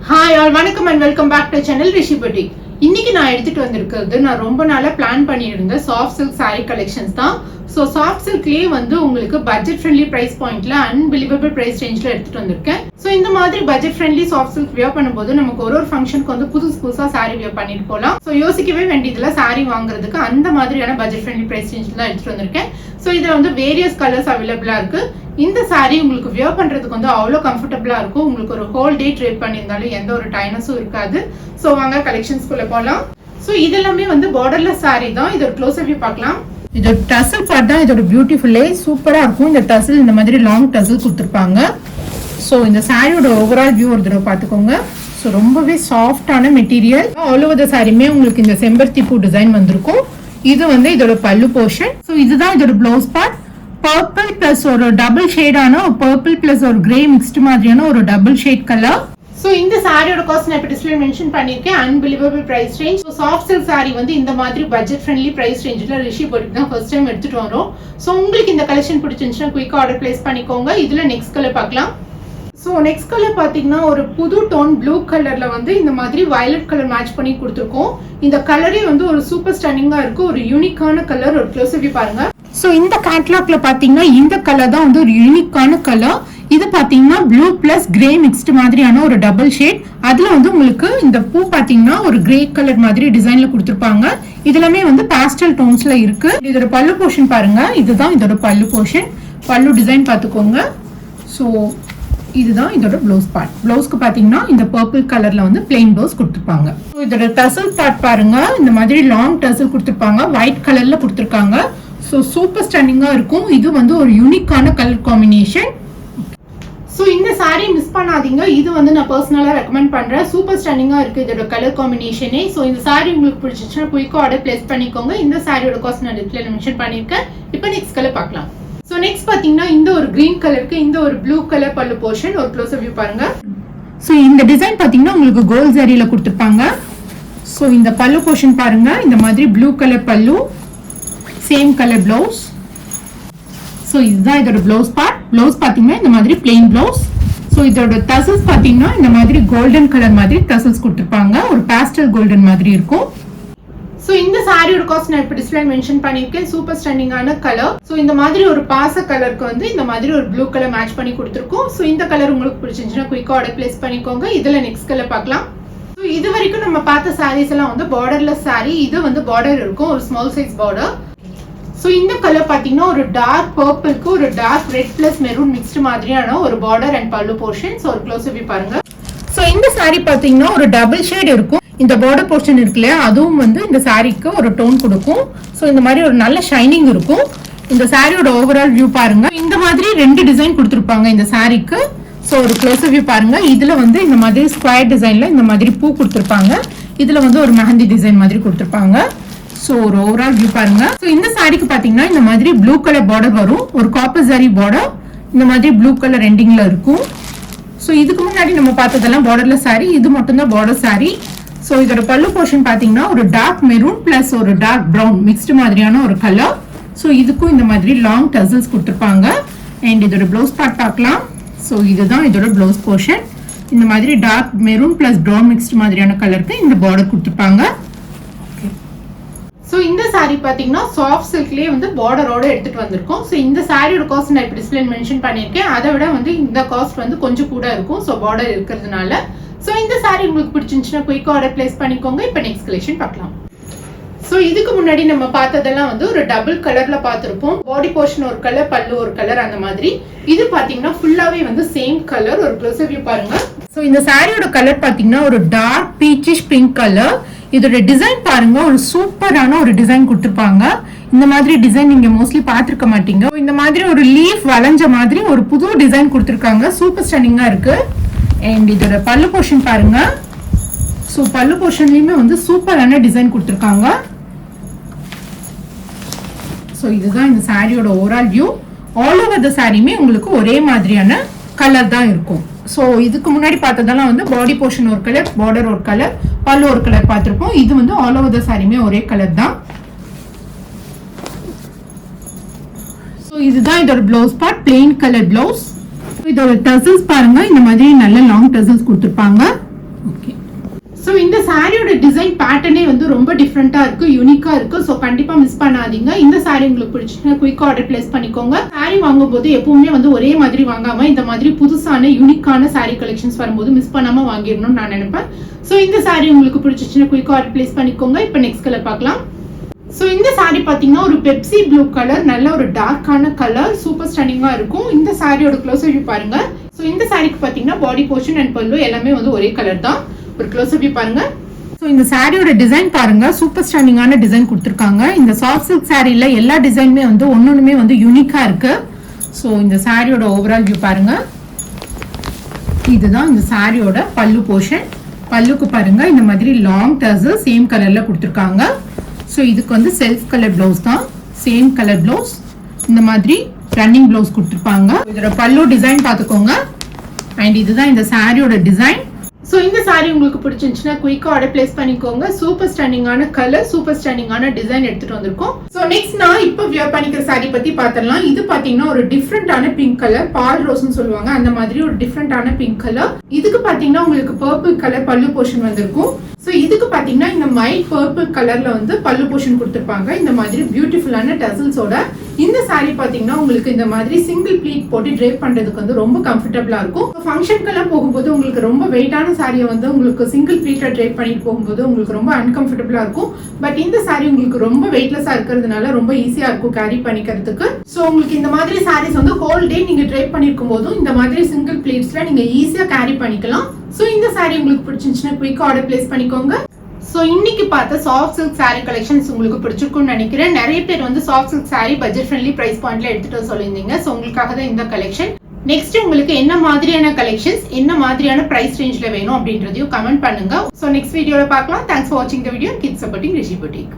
Hi all, வணக்கம் and welcome back to channel Rishi Boutique. இன்னைக்கு நான் எடுத்துட்டு வந்திருக்கிறது நான் ரொம்ப நாளா பிளான் பண்ணியிருந்த சாஃப்ட் சில்க் saree collections தான். ஸோ சாஃப்ட் சில்க்லேயே வந்து உங்களுக்கு பட்ஜெட் ஃப்ரெண்ட்லி ப்ரைஸ் பாயிண்ட்ல அன்பிலீவபிள் ப்ரைஸ் ரேஞ்சில் எடுத்துட்டு வந்திருக்கேன். ஸோ இந்த மாதிரி budget friendly soft silk wear பண்ணும்போது நமக்கு ஒரு ஃபங்க்ஷனுக்கு வந்து புதுசா saree வியர் பண்ணிட்டு போகலாம். ஸோ யோசிக்கவே வேண்டியதுல saree வாங்குறதுக்கு அந்த மாதிரியான பட்ஜெட் ஃப்ரெண்ட்லி ப்ரைஸ் ரேஞ்சில் தான் எடுத்துட்டு வந்திருக்கேன். ஸோ இதில் வந்து வேரியஸ் கலர்ஸ் அவைலபிளா இருக்கு. இந்த saree உங்களுக்கு வியர் பண்றதுக்கு வந்து அவ்வளோ கம்ஃபர்டபுளா இருக்கும். உங்களுக்கு ஒரு ஹோல் டே ட்ரேட் பண்ணியிருந்தாலும் எந்த ஒரு டைனஸும் இருக்காது. ஸோ வாங்க கலெக்ஷன்ஸ்குள்ள போகலாம். ஸோ இதெல்லாமே வந்து பார்டர்லெஸ் saree தான். இது ஒரு க்ளோஸ் வியூ பார்க்கலாம். இது டசல் பார்ட் தான். இதோட பியூட்டிஃபுல்லே சூப்பரா இருக்கும். இந்த டசல் இந்த மாதிரி லாங் டசல் கொடுத்துருப்பாங்க. ஸோ இந்த சாரியோட ஓவரால் வியூ ஒரு தடவை பார்த்துக்கோங்க. ஸோ ரொம்பவே சாஃப்டான மெட்டீரியல். ஆல் ஓவர் த சாரியுமே உங்களுக்கு இந்த செம்பருத்தி பூ டிசைன் வந்திருக்கும். இது வந்து இதோட பல்லு போர்ஷன். ஸோ இதுதான் இதோட ப்ளவுஸ் பார்ட். பர்பிள் பிளஸ் ஒரு டபுள் ஷேடான பர்பிள் பிளஸ் ஒரு கிரே மிக்ஸ்டு மாதிரியான ஒரு டபுள் ஷேட் கலர். ஸோ இந்த சாரியோட காஸ்ட் நான் இப்போ டிஸ்பிளே மென்ஷன் பண்ணியிருக்கேன். Unbelievable price range. So soft silk sari வந்து இந்த மாதிரி பட்ஜெட் ஃப்ரெண்ட்லி பிரைஸ் ரேஞ்சில் ரிஷி போட்டுக்கு தான் ஃபர்ஸ்ட் டைம் எடுத்துட்டு வரோம். ஸோ உங்களுக்கு இந்த கலெக்ஷன் பிடிச்சிருந்துச்சுன்னா குயிக்காக ஆர்டர் பிளேஸ் பண்ணிக்கோங்க. இதில் நெக்ஸ்ட் கலர் பார்க்கலாம். ஸோ நெக்ஸ்ட் கலர் பார்த்தீங்கன்னா ஒரு புது டோன் ப்ளூ கலர்ல வந்து இந்த மாதிரி வயலட் கலர் மேட்ச் பண்ணி கொடுத்துருக்கோம். இந்த கலரே வந்து ஒரு சூப்பர் ஸ்டன்னிங்கா இருக்கும். ஒரு யூனிக்கான கலர். ஒரு க்ளோஸ் வியூ பாருங்க. ஸோ இந்த கேட்லாக்ல பாத்தீங்கன்னா இந்த கலர் தான் வந்து ஒரு யூனிக்கான கலர். இது பாத்தீங்கன்னா ப்ளூ பிளஸ் கிரே மிக்ஸ்டு மாதிரியான ஒரு டபுள் ஷேட். அதுல வந்து உங்களுக்கு இந்த பூ பாத்தீங்கன்னா ஒரு கிரே கலர் மாதிரி டிசைன்ல கொடுத்துருப்பாங்க. இதுலமே வந்து பாஸ்டல் டோன்ஸ்ல இருக்கு. இதோட பல்லு போர்ஷன் பாருங்க. இதுதான் இதோட பல்லு போர்ஷன். பல்லு டிசைன் பாத்துக்கோங்க. ஸோ இதுதான் இதோட ப்ளவுஸ் பார்ட். ப்ளவுஸ்க்கு பாத்தீங்கன்னா இந்த பர்பிள் கலர்ல வந்து பிளெயின் ப்ளவுஸ் கொடுத்துருப்பாங்க. இதோட டசல் பார்ட் பாருங்க. இந்த மாதிரி லாங் டசல் கொடுத்துருப்பாங்க. ஒயிட் கலர்ல கொடுத்துருக்காங்க. ஸோ சூப்பர் ஸ்டன்னிங்கா இருக்கும். இது வந்து ஒரு யூனிக்கான கலர் காம்பினேஷன். ஸோ இந்த சாரீ மிஸ் பண்ணாதீங்க. இது வந்து நான் பர்சனலாக ரெக்கமெண்ட் பண்ணுறேன். சூப்பர் ஸ்டன்னிங்காக இருக்குது இதோட கலர் காம்பினேஷனே. ஸோ இந்த சாரீ உங்களுக்கு பிடிச்சிச்சுன்னா குயிக்காக ஆர்டர் பிளேஸ் பண்ணிக்கோங்க. இந்த சாரியோட காஸ்ட் நான் டிஸ்பிளேல மென்ஷன் பண்ணியிருக்கேன். இப்போ நெக்ஸ்ட் கலர் பார்க்கலாம். ஸோ நெக்ஸ்ட் பார்த்தீங்கன்னா இந்த ஒரு கிரீன் கலருக்கு இந்த ஒரு ப்ளூ கலர் பல்லு போர்ஷன். ஒரு க்ளோஸ் வியூ பாருங்க. ஸோ இந்த டிசைன் பார்த்தீங்கன்னா உங்களுக்கு கோல்ட் ஜரியில் கொடுத்துருப்பாங்க. ஸோ இந்த பல்லு போர்ஷன் பாருங்க. இந்த மாதிரி ப்ளூ கலர் பல்லு, சேம் கலர் பிளவுஸ். ஸோ இதுதான் இதோட பிளவுஸ் பார்ட். பிளவுஸ் பார்த்தீங்கன்னா இந்த மாதிரி பிளெயின் பிளவுஸ். ஸோ இதோட டசல்ஸ் பார்த்தீங்கன்னா இந்த மாதிரி கோல்டன் கலர் மாதிரி டசல்ஸ் கொடுத்துருப்பாங்க. ஒரு பாஸ்டல் கோல்டன் மாதிரி இருக்கும். ஸோ இந்த சாரியோட காஸ்ட் நான் இப்போ டிஸ்பிளே மென்ஷன் பண்ணியிருக்கேன். சூப்பர் ஸ்டன்னிங்கான கலர். ஸோ இந்த மாதிரி ஒரு பாச கலருக்கு வந்து இந்த மாதிரி ஒரு ப்ளூ கலர் மேட்ச் பண்ணி கொடுத்துருக்கோம். ஸோ இந்த கலர் உங்களுக்கு பிடிச்சிருந்துச்சுன்னா குயிக்காக ஆர்டர் பிளேஸ் பண்ணிக்கோங்க. இதில் நெக்ஸ்ட் கலர் பார்க்கலாம். ஸோ இது வரைக்கும் நம்ம பார்த்த சாரீஸ் எல்லாம் வந்து பார்டர்லெஸ் சாரி. இது வந்து பார்டர் இருக்கும், ஒரு ஸ்மால் சைஸ் பார்டர். ஸோ இந்த கலர் பார்த்தீங்கன்னா ஒரு டார்க் பர்பிள்க்கு ஒரு dark red plus maroon mixed மாதிரியான ஒரு border and pallu portion. So ஒரு க்ளோஸ் வியூ பாருங்க. ஸோ இந்த சாரி பார்த்தீங்கன்னா ஒரு டபுள் ஷேட் இருக்கும். இந்த பார்டர் போர்ஷன் இருக்கு இல்லையா, அதுவும் வந்து இந்த சாரிக்கு ஒரு டோன் கொடுக்கும். ஸோ இந்த மாதிரி ஒரு நல்ல ஷைனிங் இருக்கும். இந்த சாரியோட ஓவரால் வியூ பாருங்க. இந்த மாதிரி ரெண்டு டிசைன் கொடுத்துருப்பாங்க இந்த சாரிக்கு. ஸோ ஒரு க்ளோஸ் வியூ பாருங்க. இதுல வந்து இந்த மாதிரி ஸ்கொயர் டிசைன்ல இந்த மாதிரி பூ கொடுத்துருப்பாங்க. இதுல வந்து ஒரு மெஹந்தி டிசைன் மாதிரி கொடுத்துருப்பாங்க. ஸோ ஒரு ஓவரால் வியூ பாருங்க. ஸோ இந்த சாரிக்கு பாத்தீங்கன்னா இந்த மாதிரி ப்ளூ கலர் பார்டர் வரும். ஒரு காப்பர் ஜரி பார்டர் இந்த மாதிரி ப்ளூ கலர் எண்டிங்ல இருக்கும். ஸோ இதுக்கு முன்னாடி நம்ம பார்த்ததெல்லாம் பார்டர்ல சாரி. இது மட்டும் தான் பார்டர் சாரி. ஸோ இதோட பல்லு போர்ஷன் பாத்தீங்கன்னா ஒரு டார்க் மெரூன் பிளஸ் ஒரு டார்க் ப்ரௌன் மிக்ஸ்டு மாதிரியான ஒரு கலர். ஸோ இதுக்கும் இந்த மாதிரி லாங் டசல்ஸ் கொடுத்துருப்பாங்க. அண்ட் இதோட பிளவுஸ் பார்ட் பார்க்கலாம். ஸோ இதுதான் இதோட பிளவுஸ் போர்ஷன். இந்த மாதிரி dark maroon plus brown mixed மாதிரியான கலருக்கு இந்த பார்டர் கொடுத்துருப்பாங்க. ஸோ இந்த சாரீ பார்த்தீங்கன்னா சாஃப்ட் சில்க்லேயே வந்து பார்டரோட எடுத்துட்டு வந்திருக்கோம். ஸோ இந்த சாரியோட காஸ்ட் நான் இப்போ டிஸ்பிளே மென்ஷன் பண்ணியிருக்கேன். அதை விட வந்து இந்த காஸ்ட் வந்து கொஞ்சம் கூட இருக்கும். ஸோ பார்டர் இருக்கிறதுனால. ஸோ இந்த சாரீ உங்களுக்கு பிடிச்சிருந்துச்சுன்னா குயிக்காக ஆர்டர் பிளேஸ் பண்ணிக்கோங்க. இப்போ நெக்ஸ்ட் கலெக்ஷன் பார்க்கலாம். ஸோ இதுக்கு முன்னாடி நம்ம பார்த்ததெல்லாம் வந்து ஒரு டபுள் கலர்ல பார்த்துருப்போம். பாடி போர்ஷன் ஒரு கலர், பல்லு ஒரு கலர், அந்த மாதிரி. இது பார்த்தீங்கன்னா ஃபுல்லாவே வந்து சேம் கலர். ஒரு க்ளோஸ் வியூ பாருங்க. ஸோ இந்த சாரியோட கலர் பார்த்தீங்கன்னா ஒரு டார்க் பீச்சிஷ் பிங்க் கலர். இதோட டிசைன் பாருங்க. ஒரு சூப்பரான ஒரு டிசைன் கொடுத்துருப்பாங்க. இந்த மாதிரி டிசைன் நீங்க மோஸ்ட்லி பார்த்திருக்க மாட்டீங்க. இந்த மாதிரி ஒரு லீஃப் வளைஞ்ச மாதிரி ஒரு புது டிசைன் கொடுத்துருக்காங்க. சூப்பர் ஸ்டன்னிங்கா இருக்கு. அண்ட் இதோட பல்லு போர்ஷன் பாருங்க. ஸோ பல்லு போர்ஷன்லயுமே வந்து சூப்பரான டிசைன் கொடுத்துருக்காங்க. ஸோ இதுதான் இந்த சாரியோட overall view. All over the சாரியுமே உங்களுக்கு ஒரே மாதிரியான கலர் தான் இருக்கும். ஸோ இதுக்கு முன்னாடி பார்த்ததெல்லாம் வந்து பாடி போர்ஷன் ஒரு கலர், பார்டர் ஒரு கலர், பல்லு ஒரு கலர் பார்த்துருப்போம். இது வந்து ஆல் ஓவர் த சாரியுமே ஒரே கலர் தான். ஸோ இதுதான் இதோட blouse part. Plain colour blouse. இதோட டசல்ஸ் பாருங்க. இந்த மாதிரி நல்ல லாங் டசல்ஸ் கொடுத்துருப்பாங்க. ஓகே. ஸோ இந்த சாரியோட டிசைன் பேட்டர்னே வந்து ரொம்ப டிஃப்ரெண்ட்டாக இருக்குது, யூனிக்காக இருக்குது. ஸோ கண்டிப்பாக மிஸ் பண்ணாதீங்க. இந்த சாரி உங்களுக்கு பிடிச்சிச்சுன்னா குயிக்காக ஆர்டர் பிளேஸ் பண்ணிக்கோங்க. சாரி வாங்கும்போது எப்பவுமே வந்து ஒரே மாதிரி வாங்காமல் இந்த மாதிரி புதுசான யூனிக்கான சாரி கலெக்ஷன்ஸ் வரும்போது மிஸ் பண்ணாமல் வாங்கிடணும்னு நான் நினைப்பேன். ஸோ இந்த சாரி உங்களுக்கு பிடிச்சிச்சுன்னா குயிக்காக ஆர்டர் பிளேஸ் பண்ணிக்கோங்க. இப்போ நெக்ஸ்ட் கலர் பார்க்கலாம். ஸோ இந்த சாரி பார்த்தீங்கன்னா ஒரு பெப்சி ப்ளூ கலர், நல்ல ஒரு டார்க்கான கலர், சூப்பர் ஸ்டன்னிங்காக இருக்கும். இந்த சாரியோட க்ளோஸ் வியூ பாருங்க. ஸோ இந்த சாரிக்கு பார்த்தீங்கன்னா பாடி போர்ஷன் அண்ட் பல்லு எல்லாமே வந்து ஒரே கலர் தான். ஒரு க்ளோஸ் வியூ பாருங்க. ஸோ இந்த சாரியோட டிசைன் பாருங்க, சூப்பர் ஸ்டன்னிங்கான டிசைன் கொடுத்துருக்காங்க. இந்த சாஃப்ட் சில்க் சாரியில் எல்லா டிசைனுமே வந்து ஒன்னொன்னுமே வந்து யூனிக்காக இருக்கு. ஸோ இந்த சாரியோட ஓவரால் வியூ பாருங்க. இதுதான் இந்த சாரியோட பல்லு போர்ஷன். பல்லுக்கு பாருங்க இந்த மாதிரி லாங் டர்ஸ் சேம் கலர்ல கொடுத்துருக்காங்க. ஸோ இதுக்கு வந்து செல்ஃப் கலர் பிளவுஸ் தான், சேம் கலர் பிளவுஸ். இந்த மாதிரி ரன்னிங் பிளவுஸ் கொடுத்துருப்பாங்க. இதோட பல்லு டிசைன் பார்த்துக்கோங்க. அண்ட் இதுதான் இந்த சாரியோட டிசைன். ஸோ இந்த சாரி உங்களுக்கு பிடிச்சிருந்துச்சுன்னா குயிக்காக ஆர்டர் பிளேஸ் பண்ணிக்கோங்க. சூப்பர் ஸ்டன்னிங்கான கலர், சூப்பர் ஸ்டன்னிங்கான டிசைன் எடுத்துட்டு வந்திருக்கோம். ஸோ நெக்ஸ்ட் நான் இப்போ வியர் பண்ணிக்கிற சாரி பத்தி பார்த்துடலாம். இது பாத்தீங்கன்னா ஒரு டிஃப்ரெண்டான பிங்க் கலர், பால் ரோஸ்ன்னு சொல்லுவாங்க, அந்த மாதிரி ஒரு டிஃப்ரெண்டான பிங்க் கலர். இதுக்கு பாத்தீங்கன்னா உங்களுக்கு பர்பிள் கலர் பல்லு போர்ஷன் வந்திருக்கும். ஸோ இதுக்கு பாத்தீங்கன்னா இந்த மைல்ட் பர்பிள் கலர்ல வந்து பல்லு போர்ஷன் கொடுத்துருப்பாங்க. இந்த மாதிரி பியூட்டிஃபுல்லான டசல்ஸோட இந்த சாரி பாத்தீங்கன்னா உங்களுக்கு இந்த மாதிரி சிங்கிள் ப்ளீட் போட்டு ட்ரேப் பண்றதுக்கு வந்து ரொம்ப கம்ஃபர்டபுளா இருக்கும். ஃபங்க்ஷனுக்கெல்லாம் போகும்போது உங்களுக்கு ரொம்ப வெயிட்டான சாரியை வந்து உங்களுக்கு சிங்கிள் ப்ளீட்டா ட்ரேப் பண்ணிட்டு போகும்போது உங்களுக்கு ரொம்ப அன்கம்ஃபர்டபுளா இருக்கும். பட் இந்த சாரி உங்களுக்கு ரொம்ப வெயிட்லெஸ்ஸா இருக்கிறதுனால ரொம்ப ஈஸியா இருக்கும் கேரி பண்ணிக்கிறதுக்கு. ஸோ உங்களுக்கு இந்த மாதிரி சாரீஸ் வந்து ஹோல் டே நீங்க ட்ரேப் பண்ணிருக்கும் போதும் இந்த மாதிரி சிங்கிள் ப்ளீட்ஸ்ல நீங்க ஈஸியா கேரி பண்ணிக்கலாம். ஸோ இந்த சாரி உங்களுக்கு பிடிச்சிருந்துச்சுன்னா குயிக்காக ஆர்டர் பிளேஸ் பண்ணிக்கோங்க. ஸோ இன்னைக்கு பார்த்த சாஃப்ட் சில்க் சாரி கலெக்ஷன்ஸ் உங்களுக்கு பிடிச்சிருக்கும்னு நினைக்கிறேன். நிறைய பேர் வந்து soft silk sari budget friendly price பாயிண்ட்ல எடுத்துட்டு சொல்லியிருந்தீங்க. ஸோ உங்களுக்காக தான் இந்த கலெக்ஷன். நெக்ஸ்ட் உங்களுக்கு என்ன மாதிரியான கலெக்ஷன்ஸ், என்ன மாதிரியான பிரைஸ் ரேஞ்ச்ல வேணும் அப்படின்றதையும் கமெண்ட் பண்ணுங்க. ஸோ நெக்ஸ்ட் வீடியோல பார்க்கலாம். தேங்க்ஸ் ஃபார் வாட்சிங் the video. Keep supporting Rishi boutique.